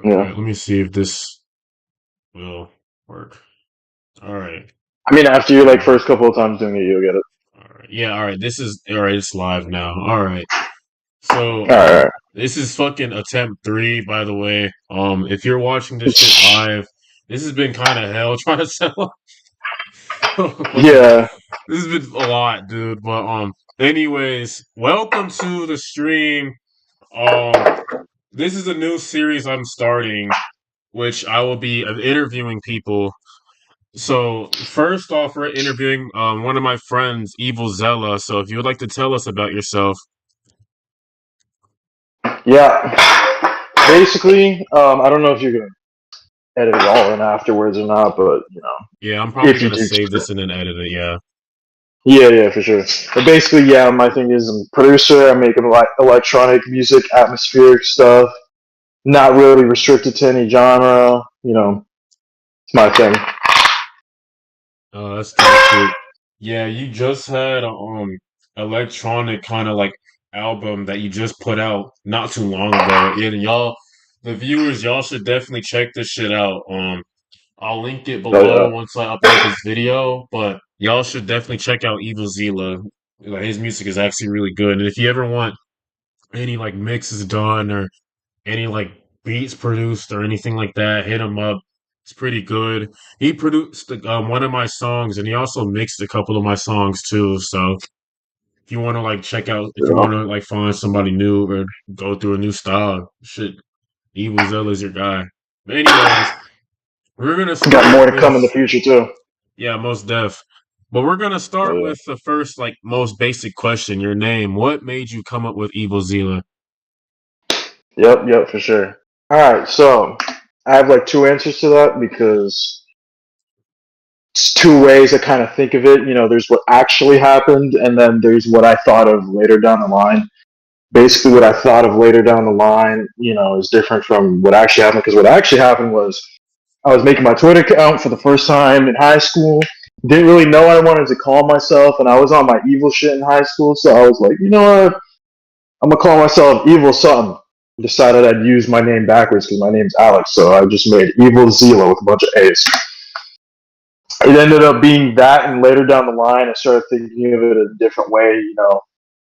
Yeah. Alright, let me see if this will work. Alright. I mean, after your like Alright. first couple of times doing it, you'll get it. Alright. Yeah, alright. Alright, it's live now. Alright. So, All this is fucking attempt 3, by the way. If you're watching this shit right. live, this has been kind of hell trying to sell fucking Yeah. this has been a lot, dude. But anyways, welcome to the stream. Um this is a new series I'm starting, which I will be interviewing people. So first off, we're interviewing one of my friends, Evilxelaaa. So if you would like to tell us about yourself. Yeah. Basically, I don't know if you're gonna edit it all in afterwards or not, but Yeah, I'm probably if you gonna do, save this and then edit it, yeah. yeah, yeah, for sure. But basically, yeah, my thing is I'm a producer. I make electronic music, atmospheric stuff. Not really restricted to any genre. It's my thing. Oh, that's tight shit. Yeah, you just had a electronic kind of like album that you just put out not too long ago. And y'all, the viewers, y'all should definitely check this shit out. I'll link it Oh below yeah. once I upload this video, but y'all should definitely check out Evilxelaaa. Like his music is actually really good. And if you ever want any like mixes done or any like beats produced or anything like that, hit him up. It's pretty good. He produced one of my songs, and he also mixed a couple of my songs too. So if you want to like check out, if you Yeah. want to like find somebody new or go through a new style, shit, Evil Zell is your guy. But anyways, we're gonna Got start more to with come in the future too. yeah, most def. But we're gonna Oh start yeah. with the first like most basic question. Your name. What made you come up with Evil Zila? Yep, yep, for sure. All right, so I have like two answers to that because it's two ways I kind of think of it. There's what actually happened, and then there's what I thought of later down the line. Basically, what I thought of later down the line, is different from what actually happened. Because what actually happened was I was making my Twitter account for the first time in high school. Didn't really know what I wanted to call myself, and I was on my evil shit in high school. So I was like, you know what? I'm gonna call myself Evil something. Decided I'd use my name backwards because my name's Alex, so I just made Evil Zila with a bunch of A's. It ended up being that, and later down the line, I started thinking of it a different way.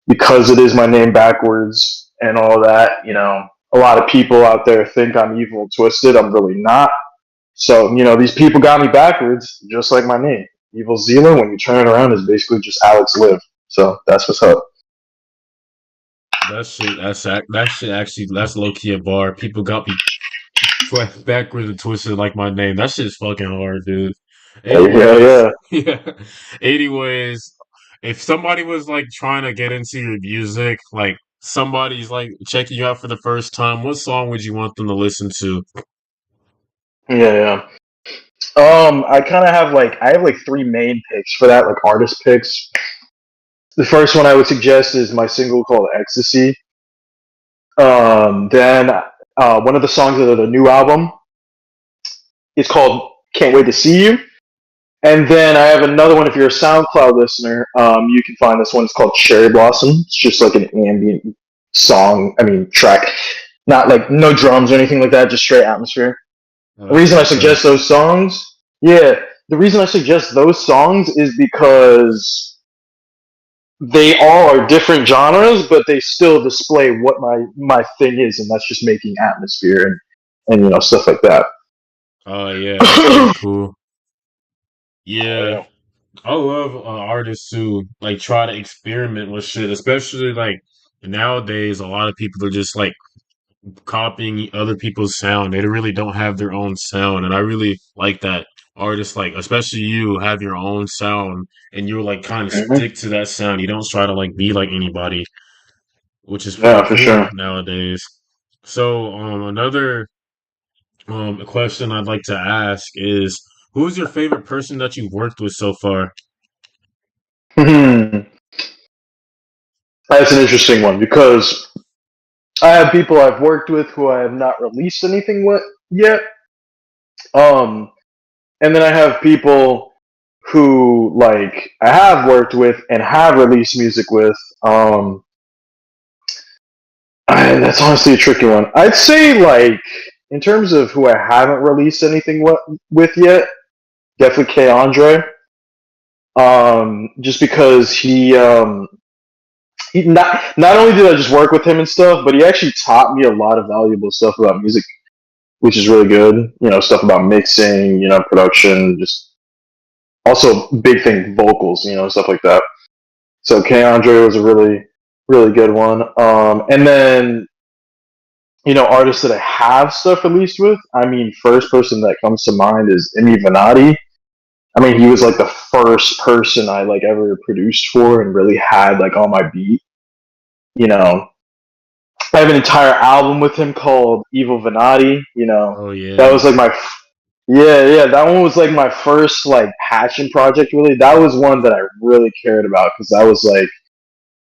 Because it is my name backwards and all that. A lot of people out there think I'm evil and twisted. I'm really not. So these people got me backwards, just like my name, Evil Zila. When you turn it around, is basically just Alex Live. So that's what's up. That shit. That shit. Actually, that's low key a bar. People got me backwards and twisted like my name. That shit's fucking hard, dude. Yeah, Anyways, yeah. yeah. Anyways, if somebody was like trying to get into your music, like somebody's like checking you out for the first time, what song would you want them to listen to? Yeah, yeah. I have like three main picks for that, like artist picks. The first one I would suggest is my single called Ecstasy. Then one of the songs of the new album is called Can't Wait to See You. And then I have another one. If you're a SoundCloud listener, you can find this one. It's called Cherry Blossom. It's just like an ambient song. I mean, track. Not like no drums or anything like that. Just straight atmosphere. Oh, The that's reason I what's up. suggest those songs, yeah, the reason I suggest those songs is because they all are different genres, but they still display what my thing is, and that's just making atmosphere and stuff like that. Oh yeah, that's pretty cool. Yeah, Yeah. I love artists who like try to experiment with shit, especially like nowadays. A lot of people are just like copying other people's sound. They really don't have their own sound, and I really like that artists like, especially you, have your own sound, and you like kind of Mhm. stick to that sound. You don't try to like be like anybody, which is pretty Yeah, for cool sure. nowadays. So, another question I'd like to ask is, who's your favorite person that you've worked with so far? That's an interesting one because I have people I've worked with who I have not released anything with yet. Um, and then I have people who like I have worked with and have released music with. That's honestly a tricky one. I'd say like in terms of who I haven't released anything with yet, definitely K Andre. Just because he not only did I just work with him and stuff, but he actually taught me a lot of valuable stuff about music, which is really good. You know, stuff about mixing, you know, production, just also big thing vocals, you know, stuff like that. So K Andre was a really good one. And then you know, artists that I have stuff released with. I mean, first person that comes to mind is Emi. I mean, he was like the first person I like ever produced for and really had like on my beat. You know, I have an entire album with him called Evilxelaaa. You know, Oh that yeah. was like my yeah. That one was like my first like passion project. Really, that was one that I really cared about because that was like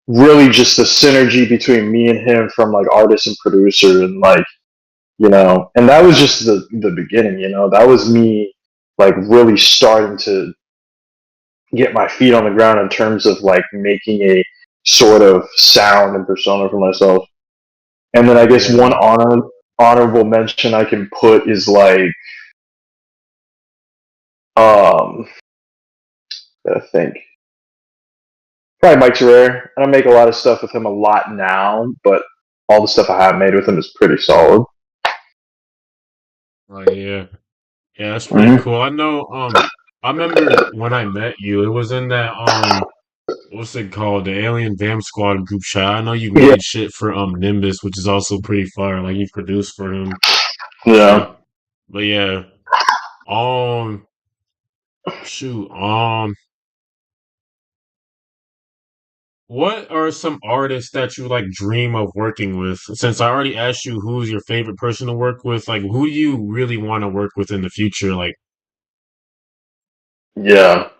really just the synergy between me and him from like artist and producer and like you know, and that was just the beginning. You know, that was me like really starting to get my feet on the ground in terms of like making a sort of sound and persona for myself. And then I guess one Yeah. honorable mention I can put is like um I think probably Mike Terrere. I don't make a lot of stuff with him a lot now, but all the stuff I have made with him is pretty solid. Oh yeah. Yeah, that's pretty Mm-hmm. cool. I know, I remember when I met you, it was in that what's it called? The Alien Vamp Squad group chat. I know you Yeah, made shit for Nimbus, which is also pretty fire. Like you produced for him and yeah, shit. But yeah, um shoot, what are some artists that you like dream of working with? Since I already asked you who's your favorite person to work with, like who do you really want to work with in the future? Like, yeah.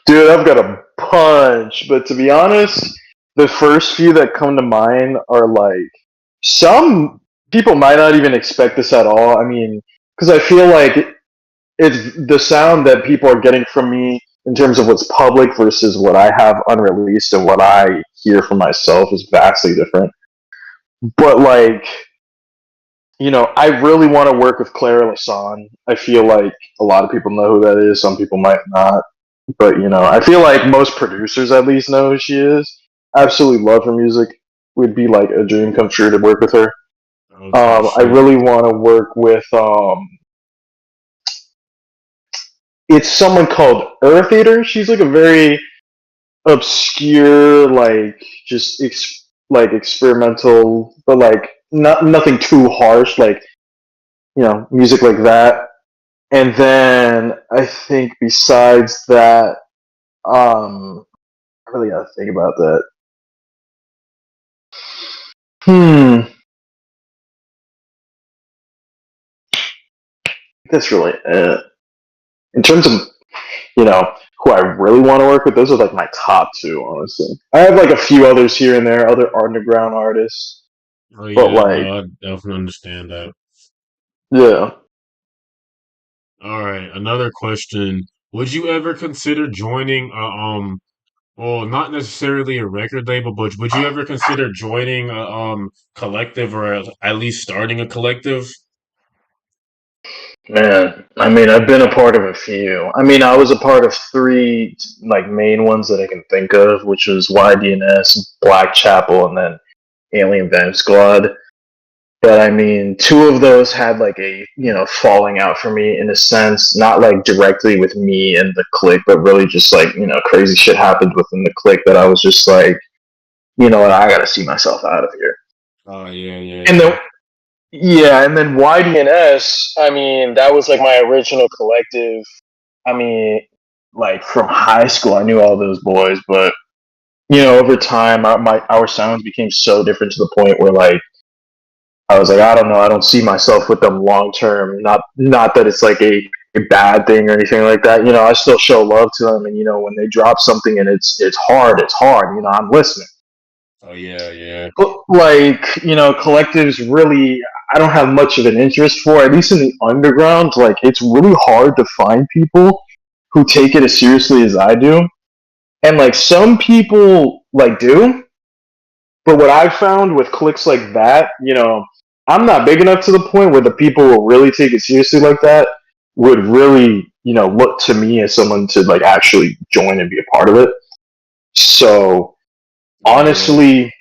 Dude, I've got a bunch, but to be honest, the first few that come to mind are like some people might not even expect this at all. I mean, because I feel like it's the sound that people are getting from me in terms of what's public versus what I have unreleased and what I hear from myself is vastly different. But like, you know, I really want to work with Clara Lasan. I feel like a lot of people know who that is. Some people might not. But you know, I feel like most producers at least know who she is. Absolutely love her music. Would be like a dream come true to work with her. oh type I shit. really want to work with. It's someone called Earth Eater. She's like a very obscure, like just like experimental, but like nothing too harsh. Like you know, music like that. And then I think besides that, I really got to think about that. Hmm. That's really it. In terms of, you know, who I really want to work with, those are like my top two, honestly. I have like a few others here and there, other underground artists, Oh but yeah, like, no, I definitely understand that. yeah, All right, another question. Would you ever consider joining well, not necessarily a record label, but would you ever consider joining a collective or at least starting a collective? man. I mean, I've been a part of a few. I mean, I was a part of three like main ones that I can think of, which was YDNS, Black Chapel, and then Alien Vamp Squad. But I mean, two of those had like a you know falling out for me in a sense, not like directly with me and the clique, but really just like you know crazy shit happened within the clique that I was just like, you know what, I gotta see myself out of here. Oh yeah, yeah, And yeah. then yeah, and then YDNS, I mean, that was like my original collective. I mean, like from high school, I knew all those boys, but you know, over time, our sounds became so different to the point where like I was like, I don't know, I don't see myself with them long term. Not that it's like a bad thing or anything like that. You know, I still show love to them, and you know, when they drop something and it's hard, it's hard. You know, I'm listening. Oh yeah, yeah. But like, you know, collectives really, I don't have much of an interest for. At least in the underground, like it's really hard to find people who take it as seriously as I do. And like some people like do, but what I've found with clicks like that, you know, I'm not big enough to the point where the people will really take it seriously like that would really, look to me as someone to like actually join and be a part of it. So Yeah. honestly,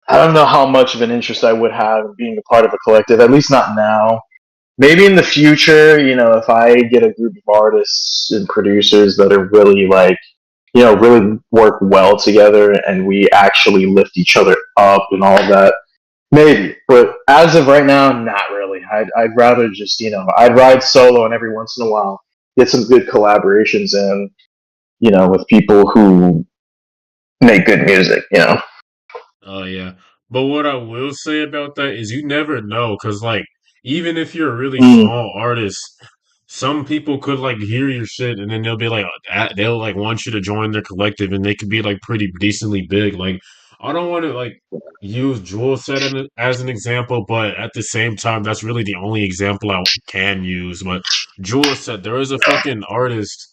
I don't know how much of an interest I would have in being a part of a collective, at least not now. Maybe in the future, if I get a group of artists and producers that are really like, really work well together and we actually lift each other up and all that, maybe. But as of right now, not really. I'd rather just, I'd ride solo and every once in a while get some good collaborations in, with people who make good music. Oh yeah. But what I will say about that is you never know, because like even if you're a really Mm, small artist, some people could like hear your shit and then they'll be like they'll like want you to join their collective and they could be like pretty decently big. Like I don't want to like use Jewel set as an example, but at the same time that's really the only example I can use. But Jewel set there is a fucking artist.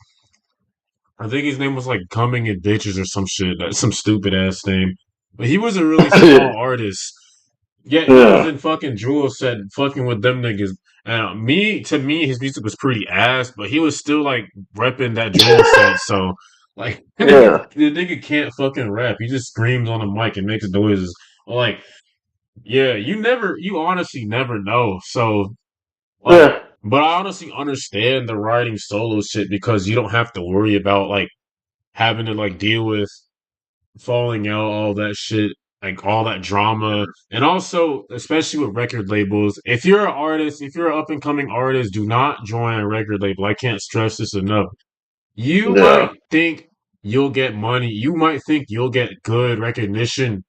I think his name was like Coming in Bitches or some shit. That's some stupid ass name. But he was a really small artist. Yet he was yeah, in fucking Jewel set fucking with them niggas. And to me, his music was pretty ass, but he was still like repping that Jewel set. So, like, yeah, the nigga can't fucking rap. He just screams on the mic and makes noises. Like, yeah, you honestly never know. So, like, yeah, but I honestly understand the writing solo shit because you don't have to worry about like having to like deal with falling out, all that shit, like all that drama. And also, especially with record labels, if you're an artist, if you're an up and coming artist, do not join a record label. I can't stress this enough. You yeah. might think you'll get money, you might think you'll get good recognition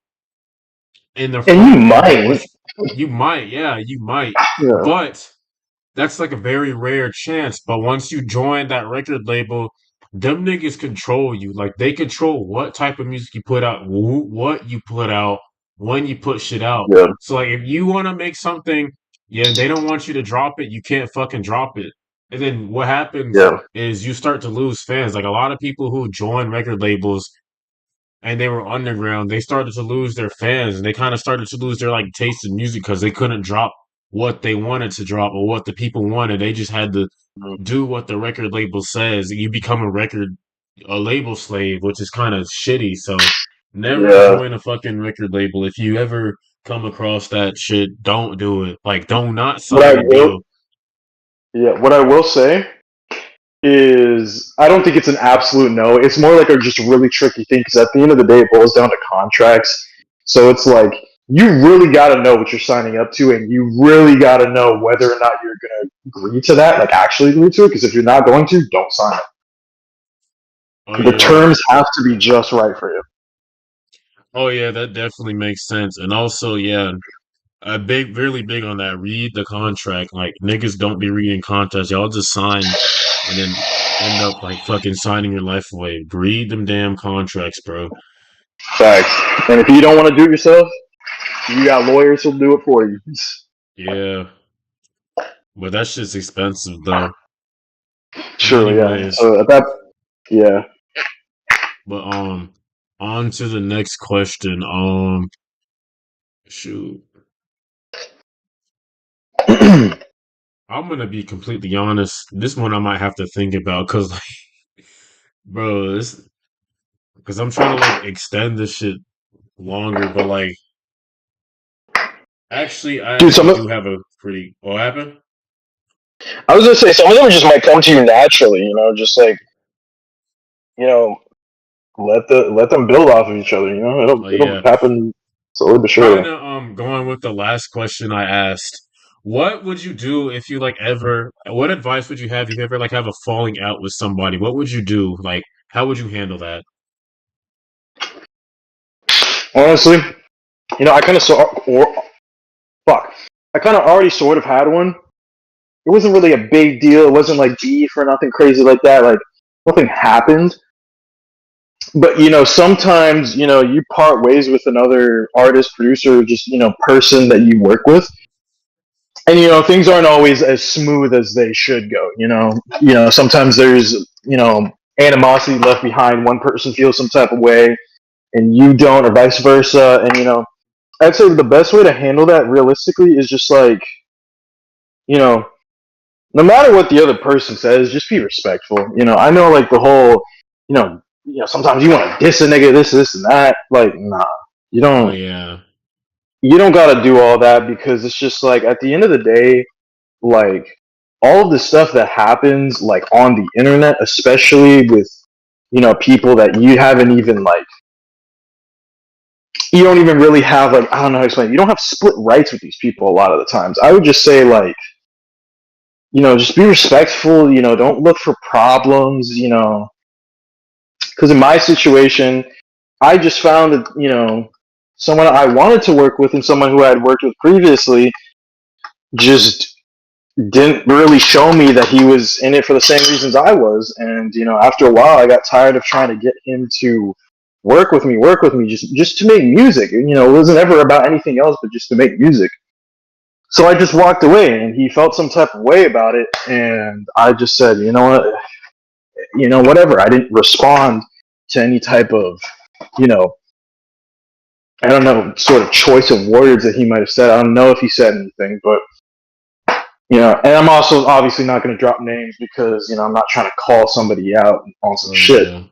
in the And you front end, but might, once you might, yeah, you might, yeah, but that's like a very rare chance. But once you join that record label, them niggas control you. Like they control what type of music you put out, what you put out, when you put shit out. yeah, So like if you want to make something, yeah, they don't want you to drop it, you can't fucking drop it. And then what happens yeah, is you start to lose fans. Like a lot of people who join record labels and they were underground, they started to lose their fans and they kind of started to lose their like taste in music because they couldn't drop what they wanted to drop or what the people wanted. They just had to do what the record label says. You become a label slave, which is kind of shitty. So never yeah. join a fucking record label. If you ever come across that shit, don't do it. Like, don't not What I sign a will, deal. yeah, what I will say is I don't think it's an absolute no. It's more like a just really tricky thing because at the end of the day, it boils down to contracts. So it's like you really got to know what you're signing up to, and you really got to know whether or not you're going to agree to that, like actually agree to it. Because if you're not going to, don't sign Oh it. The yeah. terms have to be just right for you. Oh yeah, that definitely makes sense. And also, yeah, really big on that. Read the contract. Like niggas don't be reading contracts. Y'all just sign and then end up like fucking signing your life away. Read them damn contracts, bro. Facts. And if you don't want to do it yourself, you got lawyers who'll do it for you. Yeah, but that shit's expensive though. But Surely, yeah. anyways, So at that, yeah. but on to the next question. Shoot, I'm gonna be completely honest. This one I might have to think about because, like, bro, this because I'm trying to like extend this shit longer. But like, I Dude, actually do have a pretty. What happened? I was gonna say some of them just might come to you naturally. Just like you know, let them build off of each other. It'll Oh it'll yeah, happen slowly but kind surely. of going with the last question I asked. What would you do if you like ever? What advice would you have if you ever like have a falling out with somebody? What would you do? Like, how would you handle that? Honestly, I kind of saw or fuck, I kind of already sort of had one. It wasn't really a big deal. It wasn't like beef or nothing crazy like that. Like nothing happened. But sometimes you part ways with another artist, producer, just person that you work with, and things aren't always as smooth as they should go. Sometimes there's animosity left behind. One person feels some type of way, and you don't, or vice versa. And I'd say the best way to handle that realistically is just like, you know, no matter what the other person says, just be respectful. I know like the whole, sometimes you want to diss a nigga, this, and that. Like, nah, you Oh don't. yeah, You don't gotta do all that because it's just like at the end of the day, like all of the stuff that happens like on the internet, especially with people that you haven't even like you don't even really have like I don't know how to explain it. You don't have split rights with these people a lot of the times. I would just say like just be respectful. Don't look for problems. Because in my situation, I just found that someone I wanted to work with and someone who I had worked with previously just didn't really show me that he was in it for the same reasons I was. And after a while, I got tired of trying to get him to work with me, just to make music. It wasn't ever about anything else, but just to make music. So I just walked away, and he felt some type of way about it, and I just said, you know what, whatever. I didn't respond to any type of, you know, I don't know, sort of choice of words that he might have said. I don't know if he said anything, but and I'm also obviously not going to drop names because I'm not trying to call somebody out on some oh shit. yeah.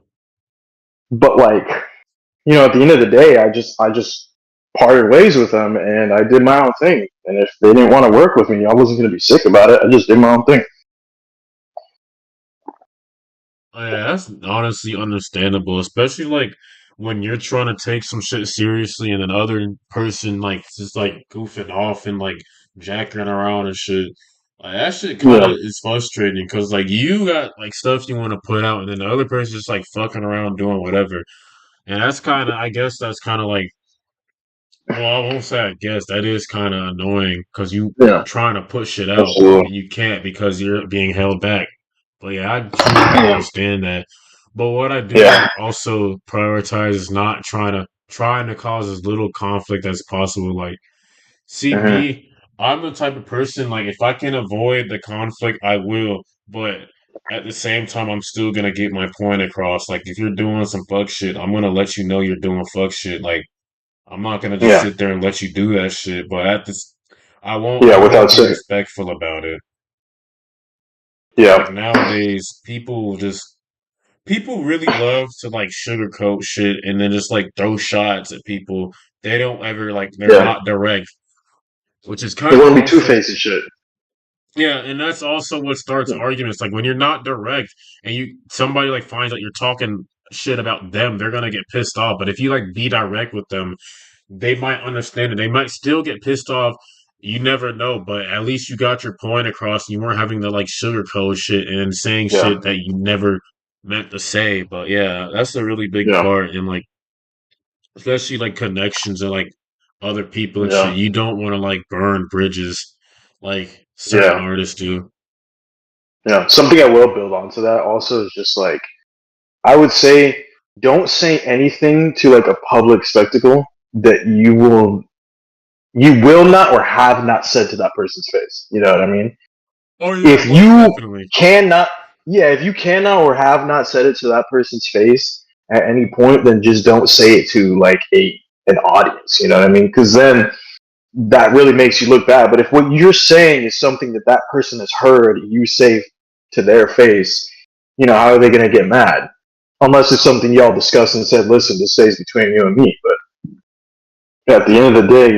But like, at the end of the day, I just parted ways with them and I did my own thing. And if they didn't want to work with me, I wasn't going to be sick about it. I just did my own thing. Oh, yeah, that's honestly understandable, especially like when you're trying to take some shit seriously and another person like just like goofing off and like jacking around and shit. Like that shit kind of Yeah, is frustrating because like you got like stuff you want to put out and then the other person's just like fucking around doing whatever. And that's kind of, I guess that's kind of like, well, I won't say I guess that is kind of annoying because you yeah, trying to put shit out absolutely. and you can't because you're being held back. But yeah, I truly Yeah, understand that. But what I do yeah, also prioritize is not trying to cause as little conflict as possible. Like, see hmm, me, I'm the type of person like if I can avoid the conflict, I will. But at the same time, I'm still gonna get my point across. Like, if you're doing some fuck shit, I'm gonna let you know you're doing fuck shit. Like, I'm not gonna just yeah, sit there and let you do that shit. But at this, I yeah. will Without be saying, respectful about it. Cause like yeah, nowadays, people really love to like sugarcoat shit and then just like throw shots at people. They don't ever like they're yeah. not direct, which is They kind of want to be two also faced and shit. yeah, and that's also what starts Yeah, arguments. Like when you're not direct and you somebody like finds out you're talking shit about them, they're gonna get pissed off. But if you like be direct with them, they might understand it. They might still get pissed off. You never know, but at least you got your point across. You weren't having to like sugarcoat shit and saying yeah, shit that you never meant to say. But yeah, that's a really big yeah, part in like, especially like connections and like other people and shit. yeah, You don't want to like burn bridges like certain yeah, artists do. yeah. Something I will build onto that also is just like I would say, don't say anything to like a public spectacle that you will not or have not said to that person's face. You know what I mean? Oh yeah, If most you definitely. cannot, yeah, if you cannot or have not said it to that person's face at any point, then just don't say it to like an audience. You know what I mean? Because then that really makes you look bad. But if what you're saying is something that that person has heard you say to their face, how are they going to get mad? Unless it's something y'all discussed and said, listen, this stays between you and me. But at the end of the day,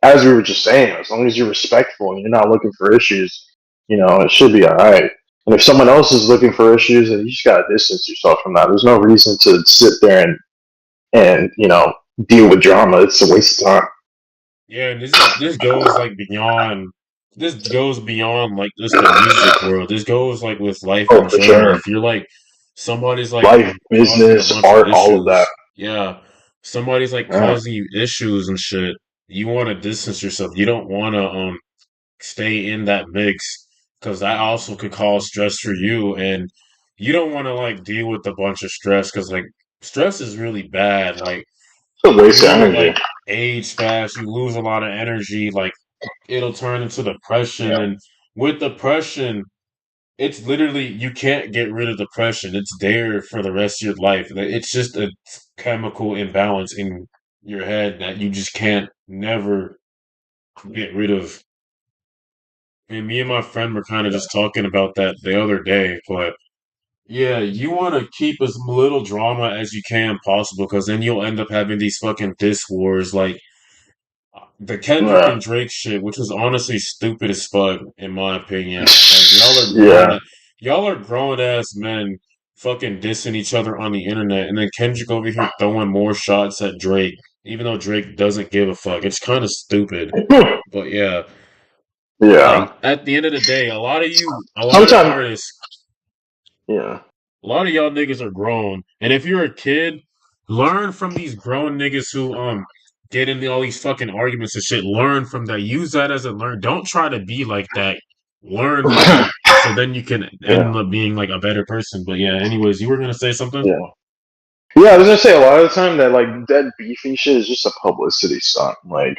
as we were just saying, as long as you're respectful and you're not looking for issues, it should be all right. And if someone else is looking for issues, then you just gotta distance yourself from that. There's no reason to sit there and deal with drama. It's a waste of time. Yeah, and this goes like beyond this goes beyond like just the music world. This goes like with life Oh, in for general. sure. If you're like somebody's like Life, causing a business, bunch of art, all of that. issues, yeah, somebody's like Yeah. causing you issues and shit. You want to distance yourself. You don't want to stay in that mix because that also could cause stress for you, and you don't want to like deal with a bunch of stress because like stress is really bad. Like It's a waste of you energy. like age fast, you lose a lot of energy, like it'll turn into depression. Yeah. And with depression, it's literally you can't get rid of depression. It's there for the rest of your life. It's just a chemical imbalance in your head that you just can't never get rid of. And me and my friend were kind of Yeah. just talking about that the other day, but yeah, you want to keep as little drama as you can possible, because then you'll end up having these fucking diss wars like the Kendrick Yeah. and Drake shit, which was honestly stupid as fuck, in my opinion. Like Yeah. y'all are grown ass men fucking dissing each other on the internet, and then Kendrick over here throwing more shots at Drake, even though Drake doesn't give a fuck. It's kind of stupid. But yeah, Yeah. like at the end of the day, a lot of Sometimes, artists, yeah. a lot of y'all niggas are grown, and if you're a kid, learn from these grown niggas who get into all these fucking arguments and shit. Learn from that. Use that as a learn. Don't try to be like that. Learn from it, so then you can Yeah. end up being like a better person. But yeah, anyways, you were gonna say something? Yeah. Yeah, I was gonna say a lot of the time that like that beefing shit is just a publicity stunt. Like,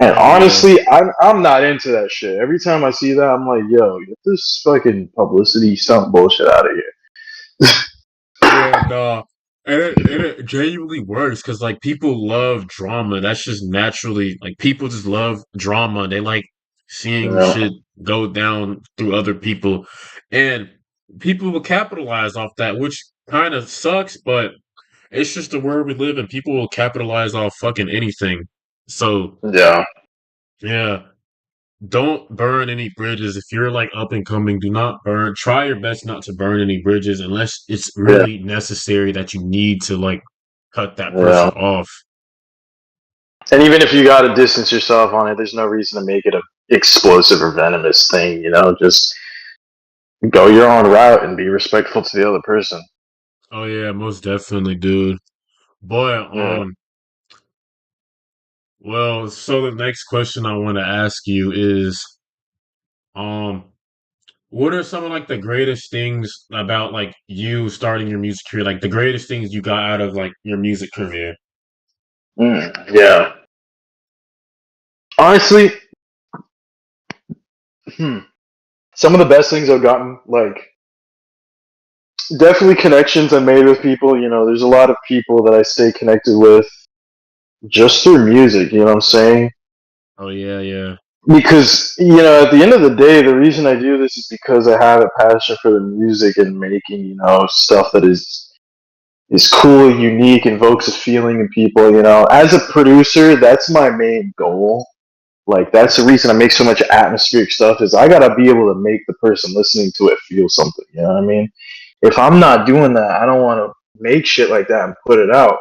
and Oh yeah, honestly, I'm not into that shit. Every time I see that, I'm like, yo, get this fucking publicity stunt bullshit out of here. yeah, nah. And it genuinely works because like people love drama. That's just naturally like people just love drama. They like You seeing know? shit go down through other people, and people will capitalize off that, which kind of sucks. But it's just the world we live in. People will capitalize off fucking anything. So Yeah. yeah, don't burn any bridges. If you're like up and coming, do not burn. Try your best not to burn any bridges unless it's Yeah. really necessary that you need to like cut that person Yeah. off. And even if you gotta distance yourself on it, there's no reason to make it a explosive or venomous thing. You know, just go your own route and be respectful to the other person. Oh yeah, most definitely, dude. Boy, Yeah. well, so the next question I want to ask you is, um, what are some of like the greatest things about like you starting your music career? Like the greatest things you got out of like your music career? Yeah. Honestly, some of the best things I've gotten, like definitely connections I made with people. You know, there's a lot of people that I stay connected with just through music. You know what I'm saying? Oh yeah, yeah. Because at the end of the day, the reason I do this is because I have a passion for the music and making stuff that is cool, unique, invokes a feeling in people. As a producer, that's my main goal. Like that's the reason I make so much atmospheric stuff is I gotta be able to make the person listening to it feel something. You know what I mean? If I'm not doing that, I don't want to make shit like that and put it out.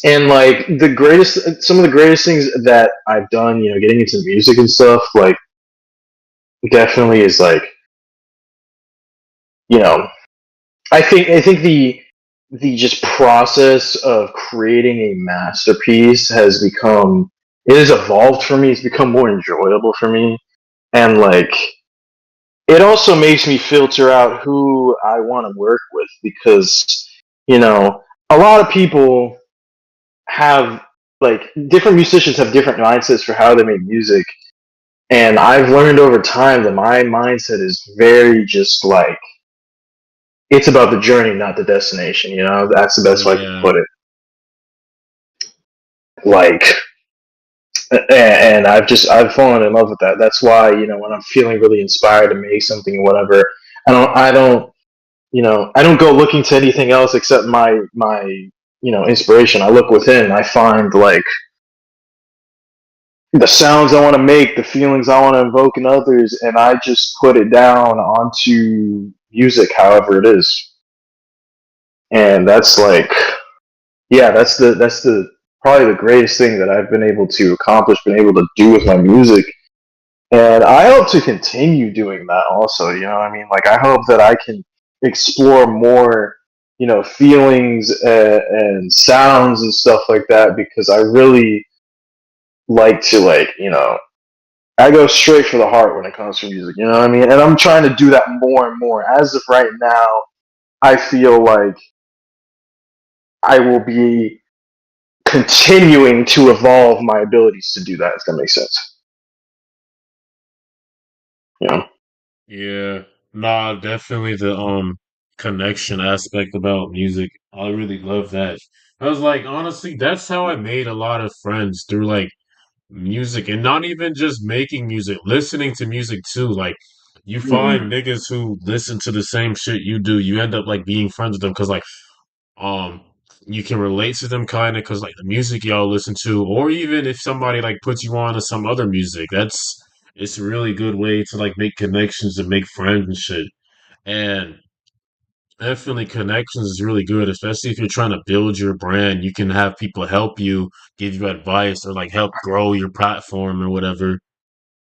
And like some of the greatest things that I've done, getting into music and stuff, like definitely is like, you know, I think the just process of creating a masterpiece it has evolved for me. It's become more enjoyable for me, and like it also makes me filter out who I want to work with because you know a lot of people have like different musicians have different mindsets for how they make music, and I've learned over time that my mindset is very just like it's about the journey, not the destination. That's the Oh best way I can yeah. put it. Like, and I've fallen in love with that. That's why when I'm feeling really inspired to make something or whatever, I don't go looking to anything else except my inspiration. I look within. I find like the sounds I want to make, the feelings I want to invoke in others, and I just put it down onto music, however it is. And that's like, yeah, that's the probably the greatest thing that I've been able to accomplish, been able to do with my music. And I hope to continue doing that also, you know what I mean? Like, I hope that I can explore more, feelings and sounds and stuff like that because I really like to, like, I go straight for the heart when it comes to music, you know what I mean? And I'm trying to do that more and more. As of right now, I feel like I will be continuing to evolve my abilities to do that, if that makes sense. You know? Yeah. Nah, definitely the connection aspect about music. I really love that. I was like, honestly, that's how I made a lot of friends through like music and not even just making music, listening to music too. Like, you find Hmm. niggas who listen to the same shit you do. You end up like being friends with them because like um you can relate to them kind of because like the music y'all listen to, or even if somebody like puts you on to some other music, it's a really good way to like make connections and make friends and shit. And definitely connections is really good, especially if you're trying to build your brand. You can have people help you, give you advice, or like help grow your platform or whatever.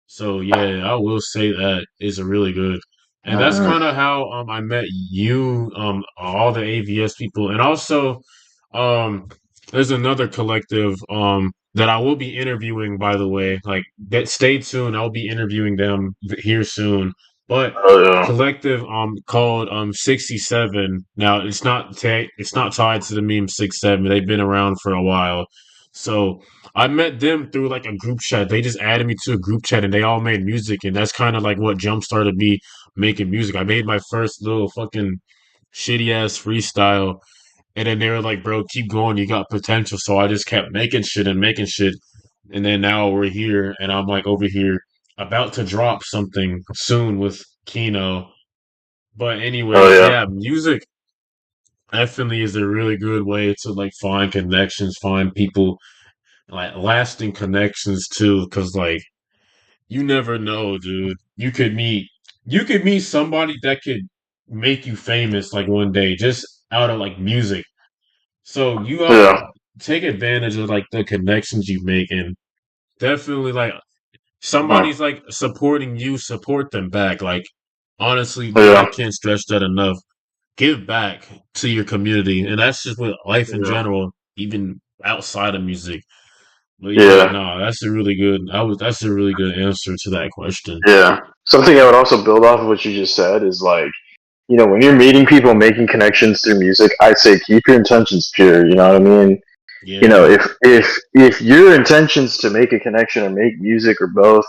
So yeah, I will say that is a really good. And that's Uh, kind of how I met you, all the AVS people. And also there's another collective that I will be interviewing, by the way. Like, that, stay tuned. I'll be interviewing them here soon. But oh yeah, collective called 67. Now it's not tied to the meme 67. They've been around for a while. So I met them through like a group chat. They just added me to a group chat and they all made music, and that's kind of like what jump started me making music. I made my first little fucking shitty ass freestyle, and then they were like, "Bro, keep going. You got potential." So I just kept making shit and making shit, and then now we're here, and I'm like over here about to drop something soon with Kino. But oh anyways, yeah, yeah, music definitely is a really good way to like find connections, find people, like lasting connections too, because like you never know, dude. You could meet somebody that could make you famous like one day just out of like music. So you gotta yeah, take advantage of like the connections you make, and definitely like uh, somebody's like supporting you, support them back. Like, honestly, dude, I yeah, can't stress that enough. Give back to your community, and that's just with life in yeah, general, even outside of music. But yeah, yeah, no, that's a really good. That's a really good answer to that question. yeah. Something I would also build off of what you just said is like, when you're meeting people, making connections through music, I'd say keep your intentions pure. You know what I mean? Yeah, If your intentions to make a connection or make music or both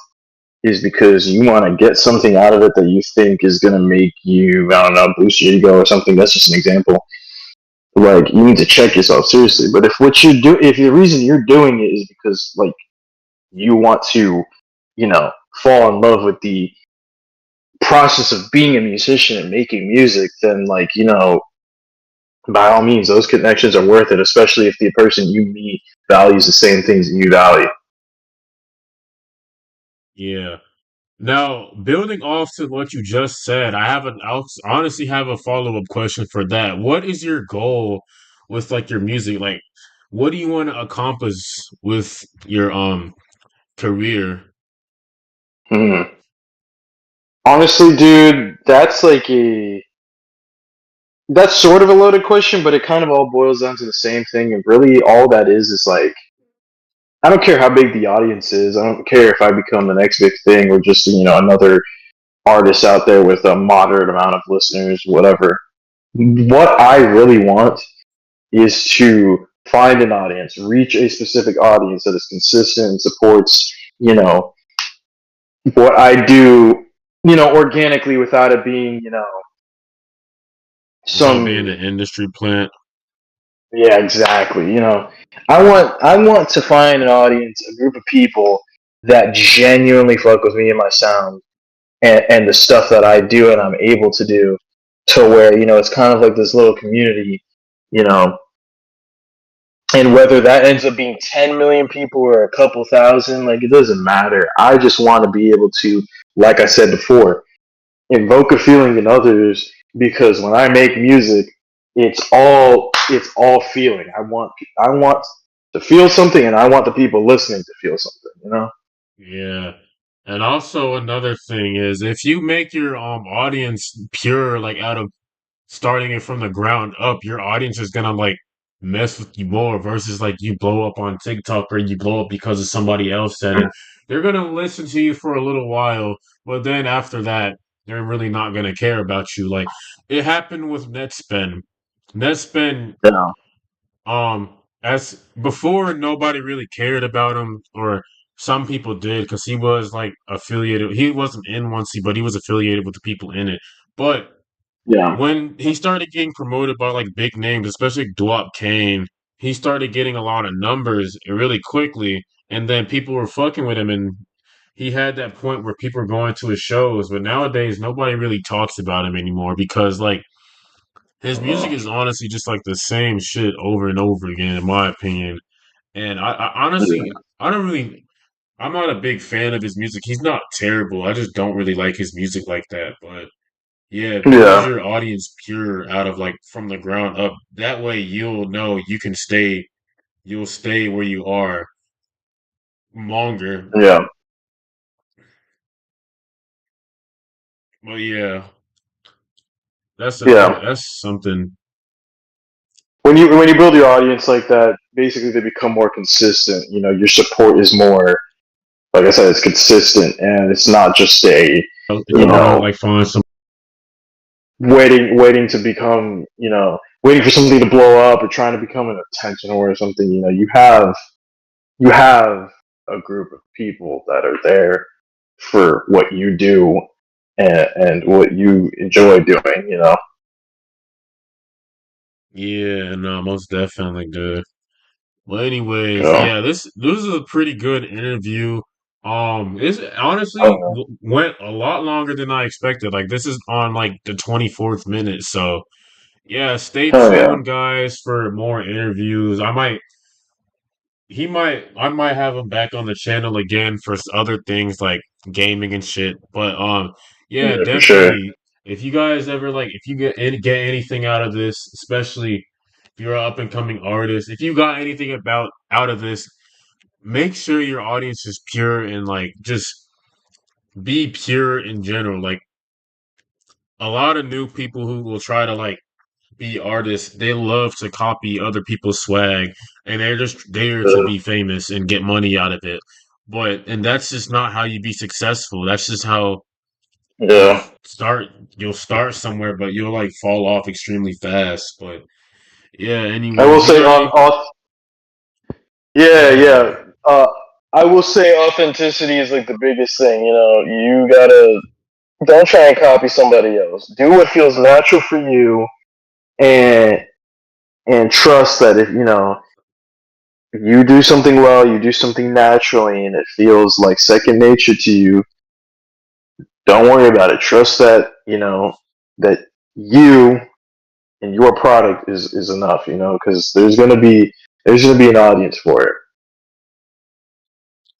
is because you want to get something out of it that you think is going to make you, I don't know, boost your ego or something. That's just an example. Like, you need to check yourself seriously. But if the reason you're doing it is because like you want to, fall in love with the process of being a musician and making music, then like, by all means, those connections are worth it, especially if the person you meet values the same things that you value. yeah. Now, building off to what you just said, I'll honestly have a follow-up question for that. What is your goal with like your music? Like, what do you want to accomplish with your career? Hmm. Honestly, dude, that's sort of a loaded question, but it kind of all boils down to the same thing. And really, all that is like, I don't care how big the audience is. I don't care if I become the next big thing or just another artist out there with a moderate amount of listeners, whatever. What I really want is to find an audience, reach a specific audience that is consistent and supports, what I do, organically without it being, Without being some. an industry plant? Yeah, exactly. I want to find an audience, a group of people that genuinely fuck with me and my sound and the stuff that I do and I'm able to do, to where it's kind of like this little community, you know. And whether that ends up being 10 million people or a couple thousand, like, it doesn't matter. I just want to be able to, like I said before, invoke a feeling in others, because when I make music, it's all feeling. I want to feel something, and I want the people listening to feel something. Yeah. And also another thing is if you make your audience pure, like out of starting it from the ground up, your audience is gonna like mess with you more versus like you blow up on TikTok or you blow up because of somebody else said it. They're gonna listen to you for a little while, but then after that, they're really not gonna care about you. Like, it happened with Netspin. Netspin, Yeah, um, as before, nobody really cared about him, or some people did because he was like affiliated. He wasn't in 1C, but he was affiliated with the people in it. But yeah, when he started getting promoted by like big names, especially Duop Kane, he started getting a lot of numbers really quickly, and then people were fucking with him, and he had that point where people were going to his shows. But nowadays, nobody really talks about him anymore because like his music Uh, is honestly just like the same shit over and over again, in my opinion. And I honestly, yeah, I don't really. I'm not a big fan of his music. He's not terrible. I just don't really like his music like that. But yeah, build yeah, your audience pure out of like from the ground up. That way you'll know you can stay, you'll stay where you are longer. yeah, But yeah, yeah. that's something. When you build your audience like that, basically they become more consistent. You know, your support is more, like I said, it's consistent, and it's not just a, If you you want to know, like find some, waiting to become, waiting for something to blow up or trying to become an attention or something. You know, you have a group of people that are there for what you do, and what you enjoy doing. You know. yeah, no, most definitely, dude. Well, anyways, Yeah. yeah, this is a pretty good interview. It's honestly Oh went a lot longer than I expected. Like this is on like the 24th minute, so yeah, stay yeah. Oh yeah. tuned, guys, for more interviews. I might have him back on the channel again for other things like gaming and shit. But yeah, Yeah, for sure. definitely. If you guys ever like, if you get anything out of this, especially if you're an up and coming artist, if you got anything about out of this, make sure your audience is pure and like just be pure in general. Like a lot of new people who will try to like be artists, they love to copy other people's swag and they're just there to Yeah. be famous and get money out of it. And that's just not how you be successful. That's just how you'll Yeah. start you'll start somewhere but you'll like fall off extremely fast. But yeah, I will anyways, you say got on any off. go Yeah, ahead. yeah. I will say authenticity is like the biggest thing. You know, you gotta don't try and copy somebody else. Do what feels natural for you, and trust that if you do something well, you do something naturally, and it feels like second nature to you. Don't worry about it. Trust that that you and your product is enough. Because there's gonna be an audience for it.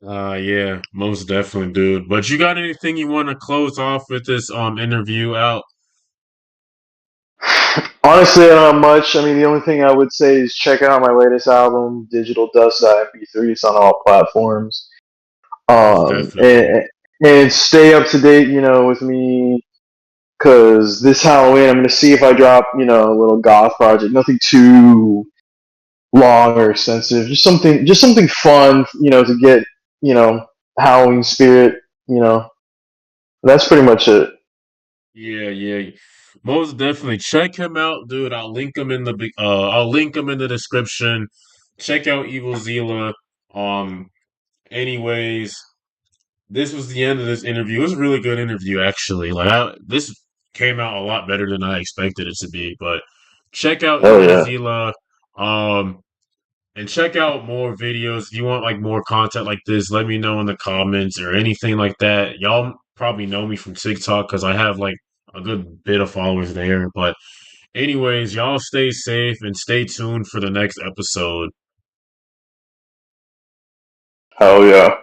Yeah, most definitely, dude. But you got anything you want to close off with this interview out? Honestly, I don't have much. I mean, the only thing I would say is check out my latest album, Digital Dust MP3. It's on all platforms. Most Um, definitely. and, and stay up to date, with me, because this Halloween I'm going to see if I drop, a little goth project. Nothing too long or extensive. Just something fun, to get, you know, Halloween spirit. You know, that's pretty much it. Yeah, yeah. Most definitely. Check him out, dude. I'll link him in the description. Check out Evilxelaaa. Um anyways, this was the end of this interview. It was a really good interview actually. This came out a lot better than I expected it to be, but check out Oh yeah. Evilxelaaa. Um and check out more videos. If you want like more content like this, let me know in the comments or anything like that. Y'all probably know me from TikTok because I have like a good bit of followers there. But anyways, y'all stay safe and stay tuned for the next episode. Hell yeah.